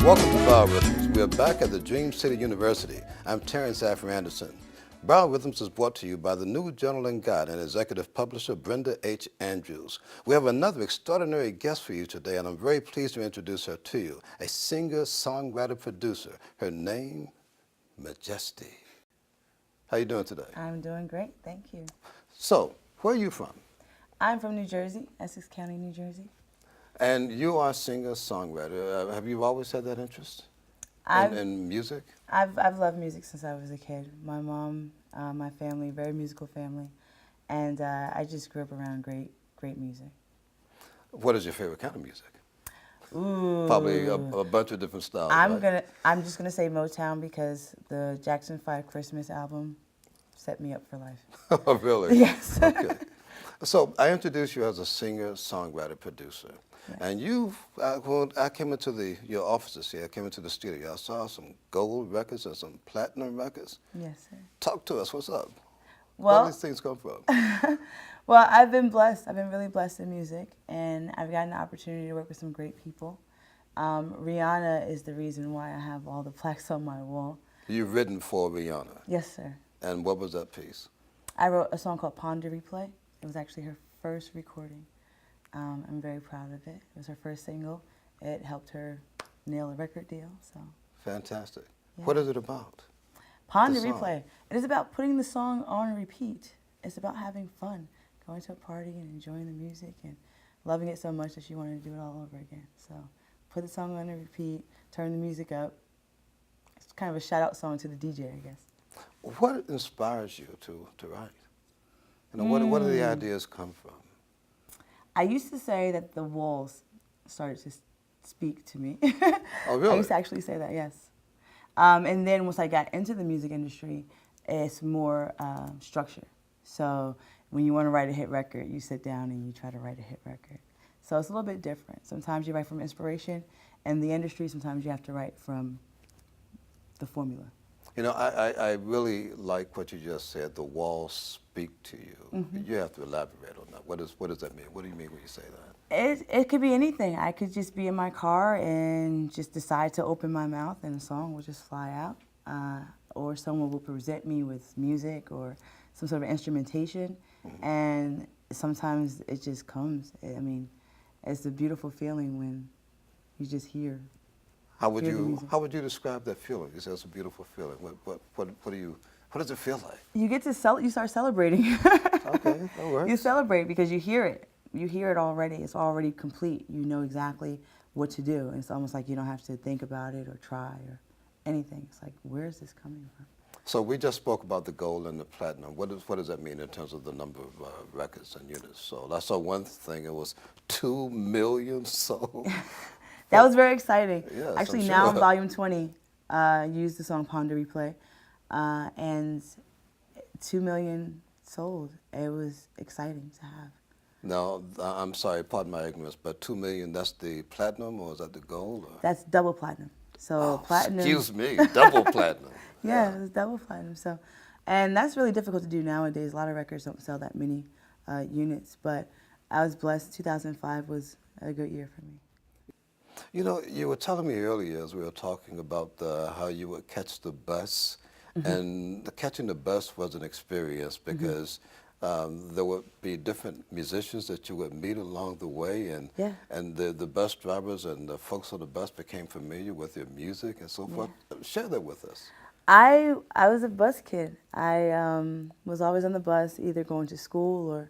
Welcome to BioRhythms. We are back at the Dream City University. I'm Terrence Anderson. BioRhythms is brought to you by the New Journal and Guide and executive publisher Brenda H. Andrews. We have another extraordinary guest for you today, and I'm very pleased to introduce her to you, a singer-songwriter-producer. Her name, Majesty. How you doing today? I'm doing great, thank you. So, where are you from? I'm from New Jersey, Essex County, New Jersey. And you are a singer-songwriter. Have you always had that interest in music? I've loved music since I was a kid. My mom, my family, very musical family, and I just grew up around great music. What is your favorite kind of music? Ooh. Probably a bunch of different styles. I'm just gonna say Motown because the Jackson 5 Christmas album set me up for life. Oh, really? Yes. Okay. So I introduced you as a singer-songwriter-producer. Yes. And when I came into your offices here, I came into the studio, I saw some gold records and some platinum records. Yes, sir. Talk to us, what's up? Well, Where do these things come from? Well, I've been blessed. I've been really blessed in music, and I've gotten the opportunity to work with some great people. Rihanna is the reason why I have all the plaques on my wall. You've written for Rihanna? Yes, sir. And what was that piece? I wrote a song called Pon De Replay. It was actually her first recording. I'm very proud of it. It was her first single. It helped her nail a record deal. So. Fantastic. Yeah. What is it about? Pon De Replay. It is about putting the song on repeat. It's about having fun, going to a party and enjoying the music and loving it so much that you want to do it all over again. So put the song on repeat, turn the music up. It's kind of a shout-out song to the DJ, I guess. What inspires you to write? You know, what do the ideas come from? I used to say that the walls started to speak to me. Oh, really? I used to actually say that, yes. And then once I got into the music industry, it's more structure. So when you want to write a hit record, you sit down and you try to write a hit record. So it's a little bit different. Sometimes you write from inspiration, and the industry, sometimes you have to write from the formula. You know, I really like what you just said, the walls speak to you. Mm-hmm. You have to elaborate on that. What does that mean? What do you mean when you say that? It could be anything. I could just be in my car and just decide to open my mouth and a song will just fly out. Or someone will present me with music or some sort of instrumentation. Mm-hmm. And sometimes it just comes. I mean, it's a beautiful feeling when you just hear. How would you describe that feeling? You said it's a beautiful feeling. What does it feel like? You get to you start celebrating. Okay, that works. You celebrate because you hear it. You hear it already. It's already complete. You know exactly what to do. It's almost like you don't have to think about it or try or anything. It's like, where is this coming from? So we just spoke about the gold and the platinum. What does that mean in terms of the number of records and units sold? I saw one thing, it was 2 million sold. That was very exciting. Yes, actually, now Volume 20 used the song Pon De Replay, and 2 million sold. It was exciting to have. Now, I'm sorry, pardon my ignorance, but 2 million, that's the platinum or is that the gold? Or? That's double platinum. So platinum. Excuse me, double platinum. Yeah, it was double platinum. So, and that's really difficult to do nowadays. A lot of records don't sell that many units, but I was blessed. 2005 was a good year for me. You know, you were telling me earlier as we were talking about how you would catch the bus, mm-hmm. and catching the bus was an experience because there would be different musicians that you would meet along the way, and the bus drivers and the folks on the bus became familiar with your music and so forth. Share that with us. I was a bus kid. I was always on the bus, either going to school or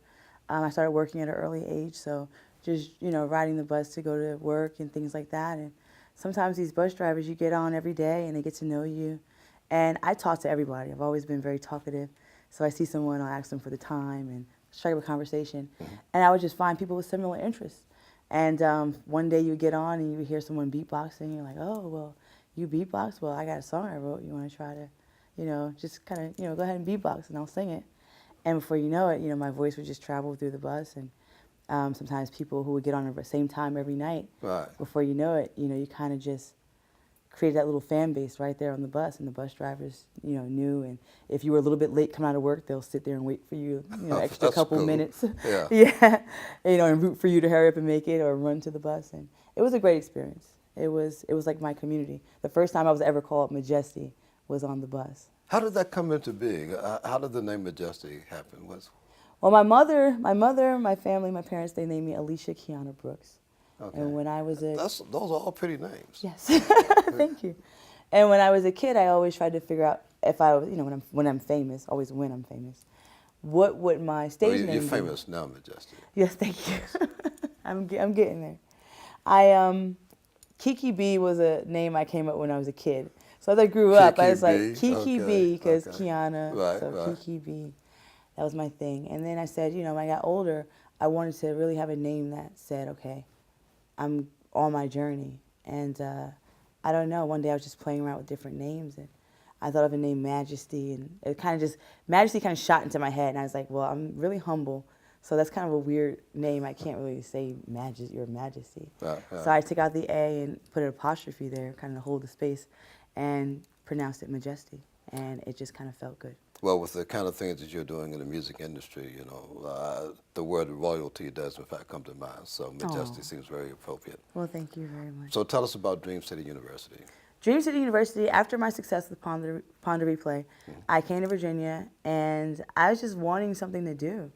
I started working at an early age, so just, you know, riding the bus to go to work and things like that. And sometimes these bus drivers, you get on every day and they get to know you. And I talk to everybody. I've always been very talkative. So I see someone, I'll ask them for the time and strike up a conversation. Mm-hmm. And I would just find people with similar interests. And one day you would get on and you would hear someone beatboxing. You're like, oh, well, you beatbox? Well, I got a song I wrote. You want to try to, you know, just kind of, you know, go ahead and beatbox and I'll sing it. And before you know it, you know, my voice would just travel through the bus. And sometimes people who would get on at the same time every night. Right. Before you know it, you know, you kind of just create that little fan base right there on the bus, and the bus drivers, you know, knew. And if you were a little bit late coming out of work, they'll sit there and wait for you, you know, extra couple minutes. Yeah. Yeah. You know, and root for you to hurry up and make it or run to the bus. And it was a great experience. It was like my community. The first time I was ever called Majesty was on the bus. How did that come into being? How did the name Majesty happen? Well, my family, my parents, they named me Alicia Kiana Brooks. Okay. And when I was Those are all pretty names. yes, thank you. And when I was a kid, I always tried to figure out if I was, when I'm famous, always when I'm famous, what would my stage name be? You're famous now, Majesty. Yes, thank you. I'm getting there. Kiki B was a name I came up with when I was a kid. So as I grew up, I was like Kiki B because Kiana, so Kiki B. That was my thing. And then I said, when I got older, I wanted to really have a name that said, okay, I'm on my journey. And I don't know, one day I was just playing around with different names, and I thought of a name Majesty, and Majesty kind of shot into my head, and I was like, well, I'm really humble, so that's kind of a weird name. I can't really say Your Majesty. So I took out the A and put an apostrophe there, kind of hold the space, and pronounced it Majesty, and it just kind of felt good. Well, with the kind of things that you're doing in the music industry, the word royalty does in fact come to mind. So Majesty seems very appropriate. Well, thank you very much. So tell us about Dream City University. Dream City University, after my success with Pon De Replay, I came to Virginia, and I was just wanting something to do.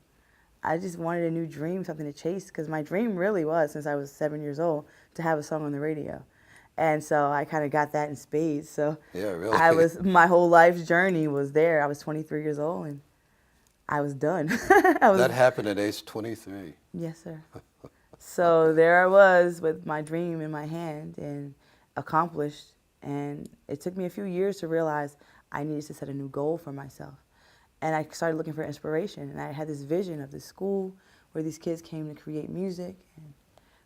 I just wanted a new dream, something to chase, because my dream really was, since I was 7 years old, to have a song on the radio. And so I kind of got that in spades. So yeah, really. my whole life's journey was there. I was 23 years old, and I was done. That happened at age 23. Yes, sir. So there I was with my dream in my hand and accomplished. And it took me a few years to realize I needed to set a new goal for myself. And I started looking for inspiration. And I had this vision of this school where these kids came to create music and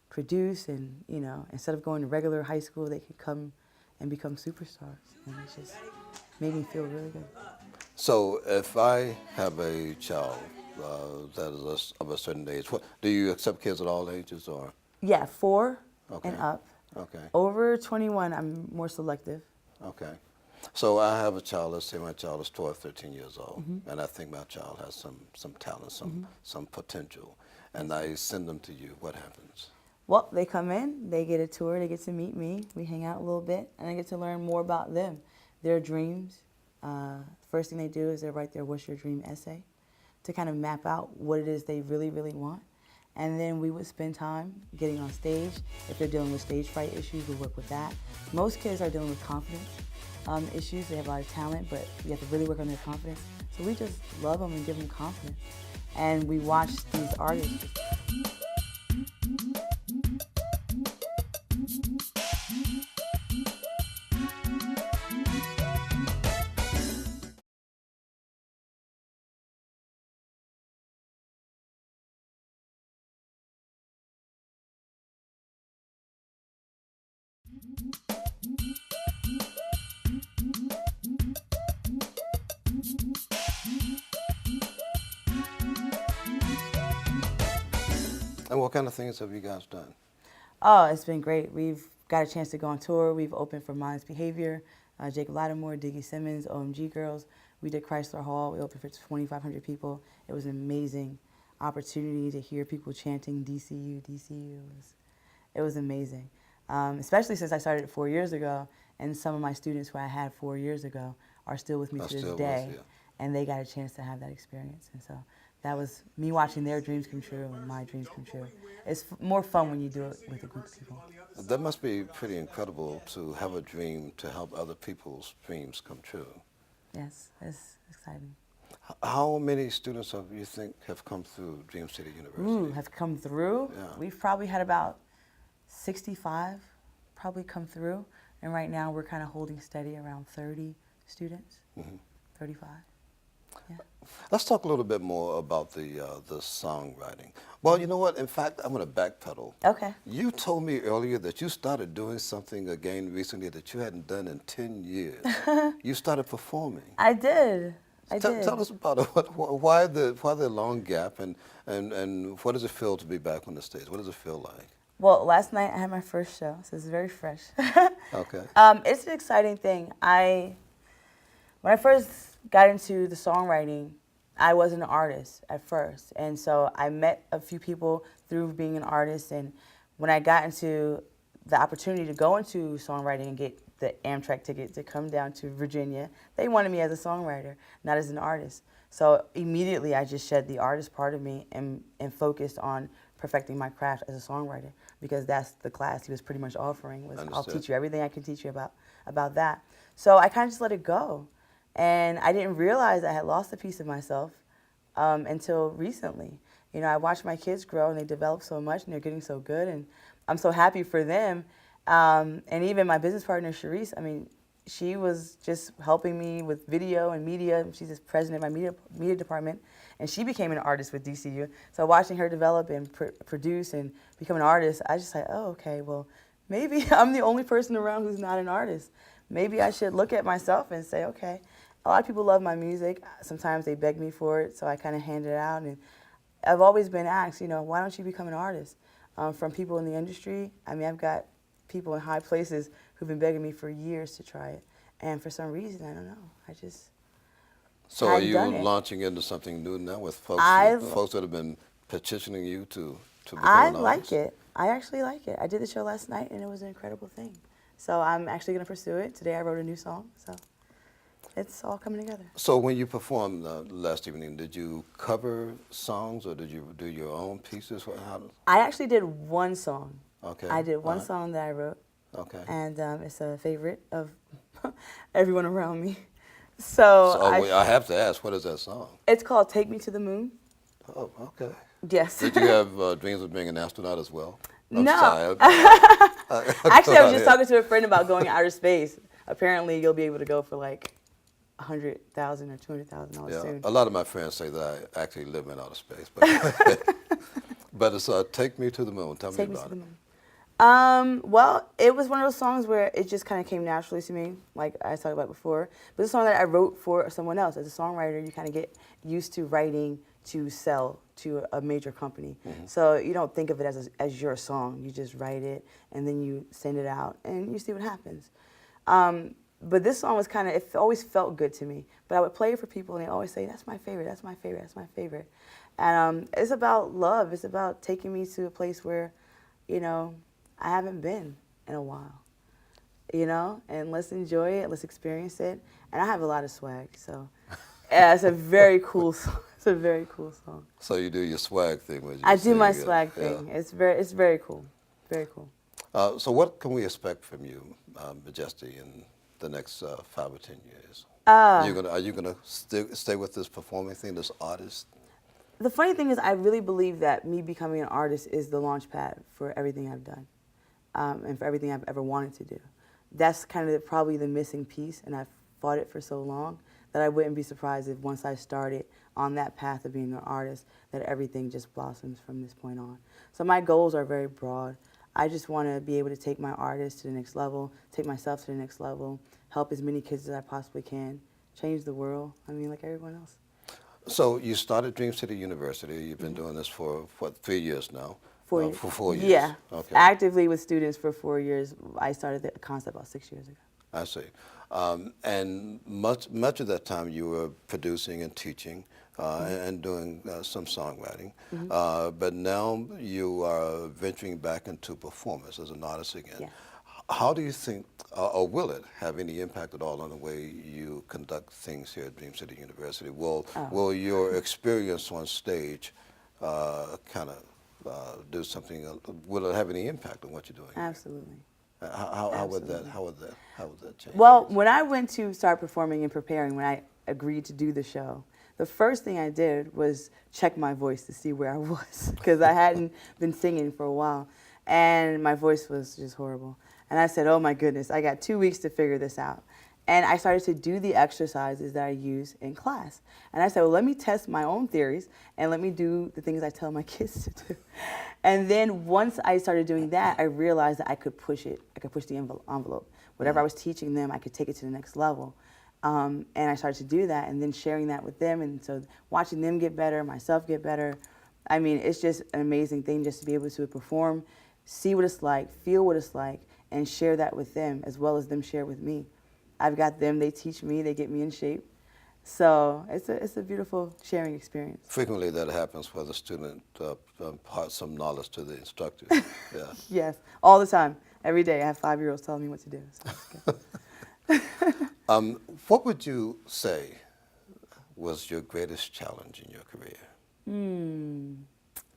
produce, and instead of going to regular high school, they could come and become superstars, and it just made me feel really good. So if I have a child that is of a certain age, do you accept kids at all ages, or? Yeah, 4 and up. Okay. Over 21, I'm more selective. Okay. So I have a child, let's say my child is 12, 13 years old, and I think my child has some talent, some potential, and I send them to you. What happens? Well, they come in, they get a tour, they get to meet me, we hang out a little bit, and I get to learn more about them, their dreams. First thing they do is they write their What's Your Dream essay to kind of map out what it is they really, really want. And then we would spend time getting on stage. If they're dealing with stage fright issues, we'll work with that. Most kids are dealing with confidence issues. They have a lot of talent, but you have to really work on their confidence. So we just love them and give them confidence. And we watch these artists. And what kind of things have you guys done? Oh, it's been great. We've got a chance to go on tour. We've opened for Mindless Behavior, Jacob Lattimore, Diggy Simmons, OMG Girls. We did Chrysler Hall. We opened for 2,500 people. It was an amazing opportunity to hear people chanting DCU, DCU. It was amazing, especially since I started 4 years ago, and some of my students who I had 4 years ago are still with me to this day, and they got a chance to have that experience. And so that was me watching their dreams come true and my dreams come true. It's more fun when you do it with a group of people. That must be pretty incredible to have a dream to help other people's dreams come true. Yes, it's exciting. How many students you think have come through Dream City University? Have come through? Yeah. We've probably had about 65 probably come through, and right now we're kind of holding steady around 30 students, 35. Yeah. Let's talk a little bit more about the songwriting. Well, you know what? In fact, I'm going to backpedal. Okay. You told me earlier that you started doing something again recently that you hadn't done in 10 years. You started performing. I did. Tell us about it. Why the long gap, and what does it feel to be back on the stage? What does it feel like? Well, last night I had my first show, so it's very fresh. Okay. It's an exciting thing. When I first got into the songwriting, I wasn't an artist at first, and so I met a few people through being an artist, and when I got into the opportunity to go into songwriting and get the Amtrak ticket to come down to Virginia, they wanted me as a songwriter, not as an artist. So immediately I just shed the artist part of me and focused on perfecting my craft as a songwriter, because that's the class he was pretty much offering, was I'll teach you everything I can teach you about that. So I kind of just let it go. And I didn't realize I had lost a piece of myself until recently. You know, I watched my kids grow and they develop so much and they're getting so good, and I'm so happy for them. And even my business partner, Sharice, I mean, she was just helping me with video and media. She's the president of my media department, and she became an artist with DCU. So watching her develop and produce and become an artist, I just like, oh, okay, well, maybe I'm the only person around who's not an artist. Maybe I should look at myself and say, okay, a lot of people love my music. Sometimes they beg me for it, so I kind of hand it out. And I've always been asked, you know, why don't you become an artist? From people in the industry. I mean, I've got people in high places who've been begging me for years to try it. And for some reason, I don't know, I just So are you launching into something new now with folks that have been petitioning you to become an artist? I like it. I actually like it. I did the show last night, and it was an incredible thing. So I'm actually going to pursue it. Today I wrote a new song, so it's all coming together. So when you performed last evening, did you cover songs or did you do your own pieces? I actually did one song. Okay. I did one song that I wrote. Okay. And it's a favorite of everyone around me. So I have to ask, what is that song? It's called Take Me to the Moon. Oh, okay. Yes. Did you have dreams of being an astronaut as well? No. Actually, I was just talking to a friend about going outer space. Apparently, you'll be able to go for like $100,000 or $200,000 soon. A lot of my friends say that I actually live in outer space, but but it's Take Me to the Moon. Tell me about it. Well, it was one of those songs where it just kind of came naturally to me, like I talked about before. But it's a song that I wrote for someone else. As a songwriter, you kind of get used to writing to sell to a major company. Mm-hmm. So you don't think of it as your song. You just write it, and then you send it out, and you see what happens. But this song was kind of, it always felt good to me. But I would play it for people, and they always say, that's my favorite, that's my favorite, that's my favorite. And it's about love. It's about taking me to a place where, you know, I haven't been in a while, you know? And let's enjoy it, let's experience it. And I have a lot of swag, so yeah, it's a very cool song. It's a very cool song. So you do your swag thing? I do my swag thing. Yeah. It's very cool, very cool. So what can we expect from you, Majesty, in the next 5 or 10 years? Are you gonna stay with this performing thing, this artist? The funny thing is, I really believe that me becoming an artist is the launch pad for everything I've done, and for everything I've ever wanted to do. That's kind of probably the missing piece, and I've fought it for so long that I wouldn't be surprised if once I started on that path of being an artist, that everything just blossoms from this point on. So my goals are very broad. I just want to be able to take my artist to the next level, take myself to the next level, help as many kids as I possibly can, change the world, I mean, like everyone else. So you started Dream City University. You've been doing this for, what, 3 years now? 4 years. For 4 years? Yeah. Okay. Actively with students for 4 years. I started the concept about 6 years ago. I see. And much of that time you were producing and teaching and doing some songwriting. But now you are venturing back into performance as an artist again. Yeah. How do you think, or will it have any impact at all on the way you conduct things here at Dream City University? Will your experience on stage kind of do something? Will it have any impact on what you're doing? Absolutely. How would that change? Well, when I went to start performing and preparing, when I agreed to do the show, the first thing I did was check my voice to see where I was, because I hadn't been singing for a while, and my voice was just horrible. And I said, oh my goodness, I got 2 weeks to figure this out. And I started to do the exercises that I use in class. And I said, well, let me test my own theories and let me do the things I tell my kids to do. And then once I started doing that, I realized that I could push it. I could push the envelope. Whatever I was teaching them, I could take it to the next level. And I started to do that, and then sharing that with them. And so watching them get better, myself get better. I mean, it's just an amazing thing just to be able to perform, see what it's like, feel what it's like, and share that with them as well as them share with me. I've got them, they teach me, they get me in shape. So it's a beautiful sharing experience. Frequently that happens where the student imparts some knowledge to the instructor. Yeah. Yes, all the time. Every day I have 5-year-olds telling me what to do. So it's good. What would you say was your greatest challenge in your career?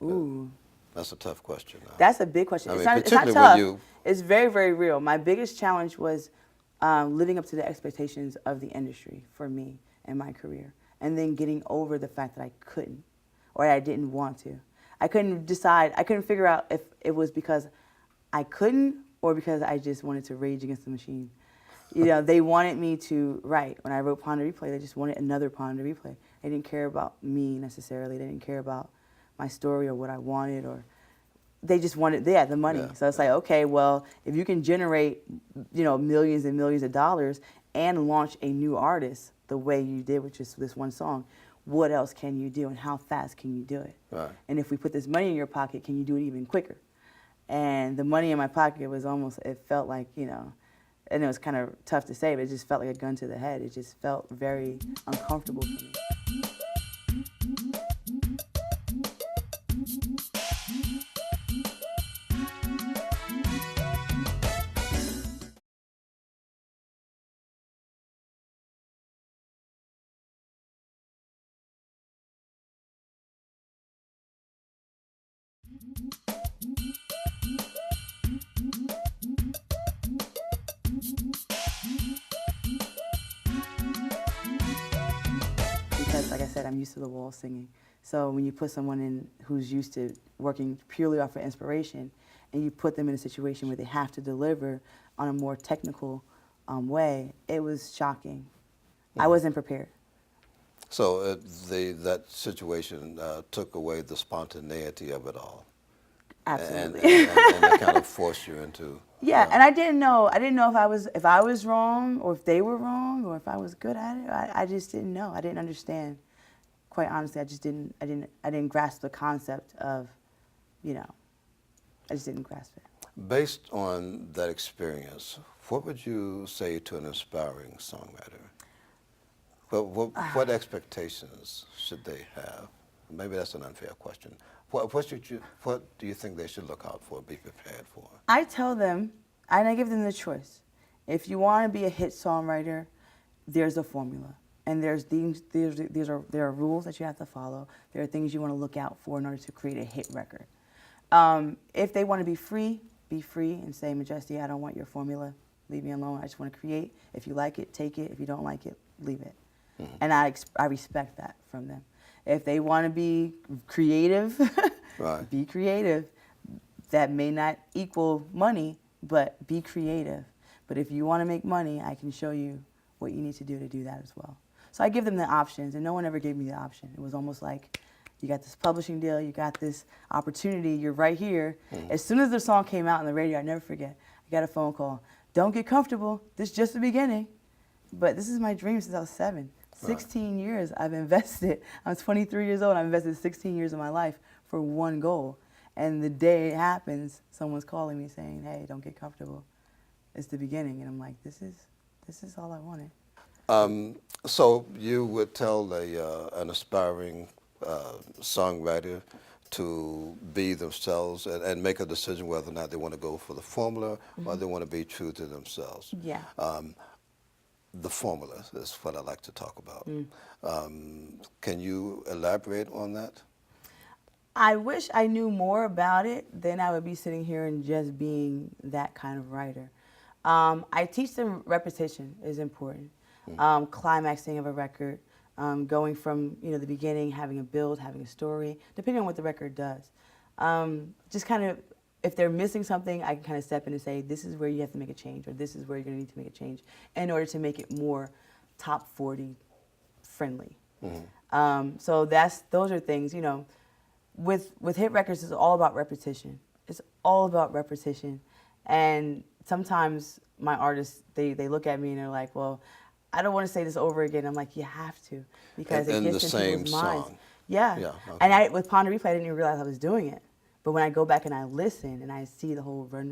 Ooh. That's a tough question. That's a big question. I It's mean, not particularly tough. when you... It's very, very real. My biggest challenge was living up to the expectations of the industry for me and my career. And then getting over the fact that I couldn't or I didn't want to. I couldn't decide. I couldn't figure out if it was because I couldn't or because I just wanted to rage against the machine. You know, they wanted me to write. When I wrote Pon De Replay, they just wanted another Pon De Replay. They didn't care about me necessarily. They didn't care about my story or what I wanted, or they just wanted, the money. Yeah. So it's like, okay, well, if you can generate, millions and millions of dollars and launch a new artist the way you did with just this one song, what else can you do and how fast can you do it? Right. And if we put this money in your pocket, can you do it even quicker? And the money in my pocket was almost, it felt like, and it was kind of tough to say, but it just felt like a gun to the head. It just felt very uncomfortable for me. Because, like I said, I'm used to the wall singing. So when you put someone in who's used to working purely off of inspiration, and you put them in a situation where they have to deliver on a more technical way, it was shocking. I wasn't prepared. So that situation took away the spontaneity of it all. Absolutely. And it kind of forced you into... Yeah, and I didn't know. I didn't know if I was wrong or if they were wrong or if I was good at it. I just didn't know. I didn't understand. Quite honestly, I didn't grasp the concept of, I just didn't grasp it. Based on that experience, what would you say to an aspiring songwriter? What expectations should they have? Maybe that's an unfair question. What do you think they should look out for, be prepared for? I tell them, and I give them the choice. If you want to be a hit songwriter, there's a formula. And there are rules that you have to follow. There are things you want to look out for in order to create a hit record. If they want to be free and say, Majesty, I don't want your formula. Leave me alone. I just want to create. If you like it, take it. If you don't like it, leave it. Mm-hmm. And I respect that from them. If they want to be creative, right. Be creative. That may not equal money, but be creative. But if you want to make money, I can show you what you need to do that as well. So I give them the options, and no one ever gave me the option. It was almost like, you got this publishing deal, you got this opportunity, you're right here. Mm-hmm. As soon as the song came out on the radio, I never forget, I got a phone call. Don't get comfortable, this is just the beginning. But this is my dream since I was 7. 16 years I've invested. I'm 23 years old, I've invested 16 years of my life for one goal. And the day it happens, someone's calling me saying, hey, don't get comfortable. It's the beginning. And I'm like, this is all I wanted. So you would tell an aspiring songwriter to be themselves and make a decision whether or not they want to go for the formula or they want to be true to themselves. Yeah. The formula is what I like to talk about. Can you elaborate on that? I wish I knew more about it, then I would be sitting here and just being that kind of writer. I teach them repetition is important. Climaxing of a record, going from the beginning, having a build, having a story, depending on what the record does. Just kind of, if they're missing something, I can kind of step in and say, this is where you have to make a change, or this is where you're going to need to make a change in order to make it more top 40 friendly. So those are things, with hit records, it's all about repetition. It's all about repetition. And sometimes my artists, they look at me and they're like, well, I don't want to say this over again. I'm like, you have to, because it gets in people's minds. Yeah. Okay. And with Pon De Replay, I didn't even realize I was doing it. But when I go back and I listen and I see the whole run,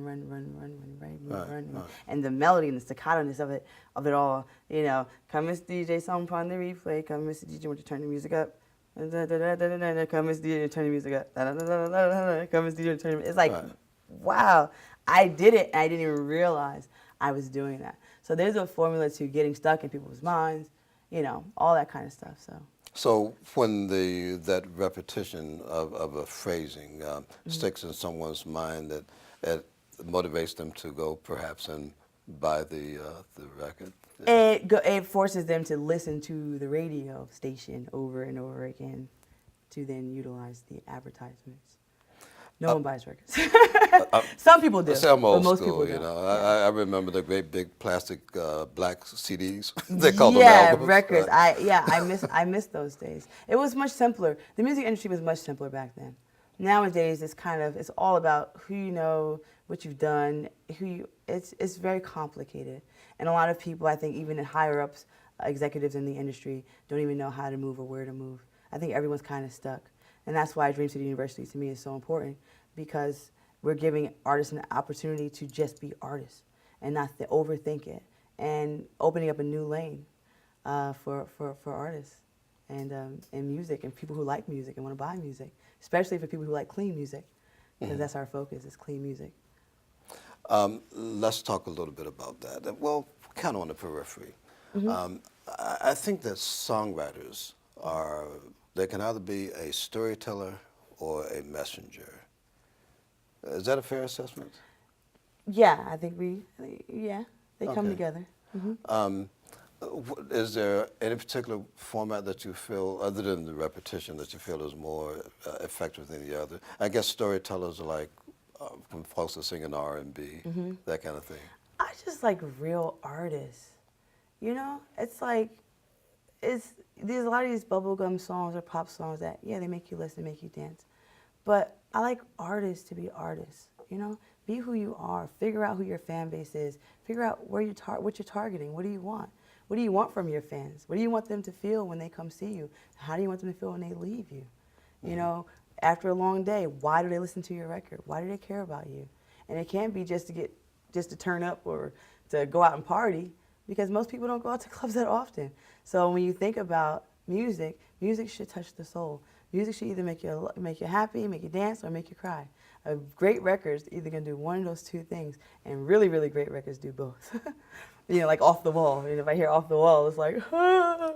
and the melody and the staccato-ness of it all, come Mr. DJ, song Pon De Replay, come Mr. DJ, want to turn the music up. Come Mr. DJ, turn the music up. Come Mr. DJ, turn the music up. It's like, wow. I did it, and I didn't even realize I was doing that. So there's a formula to getting stuck in people's minds, you know, all that kind of stuff. So when that repetition of a phrasing sticks in someone's mind, that motivates them to go perhaps and buy the record. It forces them to listen to the radio station over and over again to then utilize the advertisements. No one buys records. Some people do, I'm but old most school, people you don't. know. Yeah. I remember the great big plastic black CDs. They called them Yeah, albums. records. I miss those days. It was much simpler. The music industry was much simpler back then. Nowadays, it's all about who you know, what you've done, it's very complicated. And a lot of people, I think, even in higher ups, executives in the industry, don't even know how to move or where to move. I think everyone's kind of stuck. And that's why Dream City University to me is so important, because we're giving artists an opportunity to just be artists and not to overthink it, and opening up a new lane for artists and music and people who like music and want to buy music, especially for people who like clean music, because that's our focus, is clean music. Let's talk a little bit about that. Well, kind of on the periphery. I think that songwriters they can either be a storyteller or a messenger. Is that a fair assessment? Yeah, I think they come together. Is there any particular format that you feel, other than the repetition, that you feel is more effective than the other? I guess storytellers are like when folks are singing R&B, that kind of thing. I just like real artists. You know, it's like, there's a lot of these bubblegum songs or pop songs that, yeah, they make you listen, make you dance. But I like artists to be artists, you know? Be who you are. Figure out who your fan base is. Figure out what you're targeting. What do you want? What do you want from your fans? What do you want them to feel when they come see you? How do you want them to feel when they leave you? You know, after a long day, why do they listen to your record? Why do they care about you? And it can't be just to turn up or to go out and party, because most people don't go out to clubs that often. So when you think about music, music should touch the soul. Music should either make you happy, make you dance, or make you cry. A great record's either gonna do one of those two things, and really, really great records do both. You know, like Off the Wall. And if I hear Off the Wall, it's like, ah!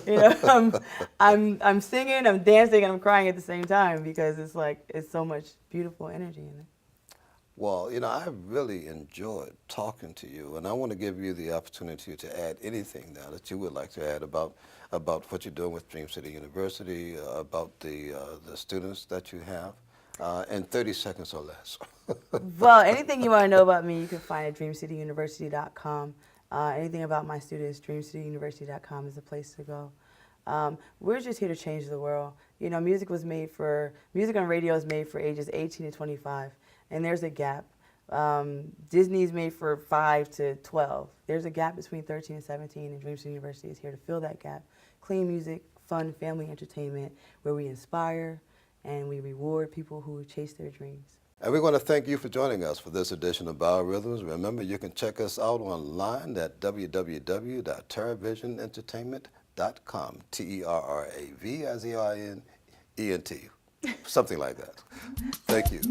You know, I'm singing, I'm dancing, and I'm crying at the same time, because it's so much beautiful energy in it. Well, you know, I really enjoyed talking to you, and I want to give you the opportunity to add anything now that you would like to add about what you're doing with Dream City University, about the students that you have, in 30 seconds or less. Well, anything you want to know about me, you can find at dreamcityuniversity.com. Anything about my students, dreamcityuniversity.com is the place to go. We're just here to change the world. You know, music on radio is made for ages 18 to 25. And there's a gap. Disney's made for 5 to 12. There's a gap between 13 and 17, and Dream City University is here to fill that gap. Clean music, fun, family entertainment, where we inspire and we reward people who chase their dreams. And we want to thank you for joining us for this edition of BioRhythms. Remember, you can check us out online at www.terravisionentertainment.com, TERRAVISIONENT, something like that. Thank you.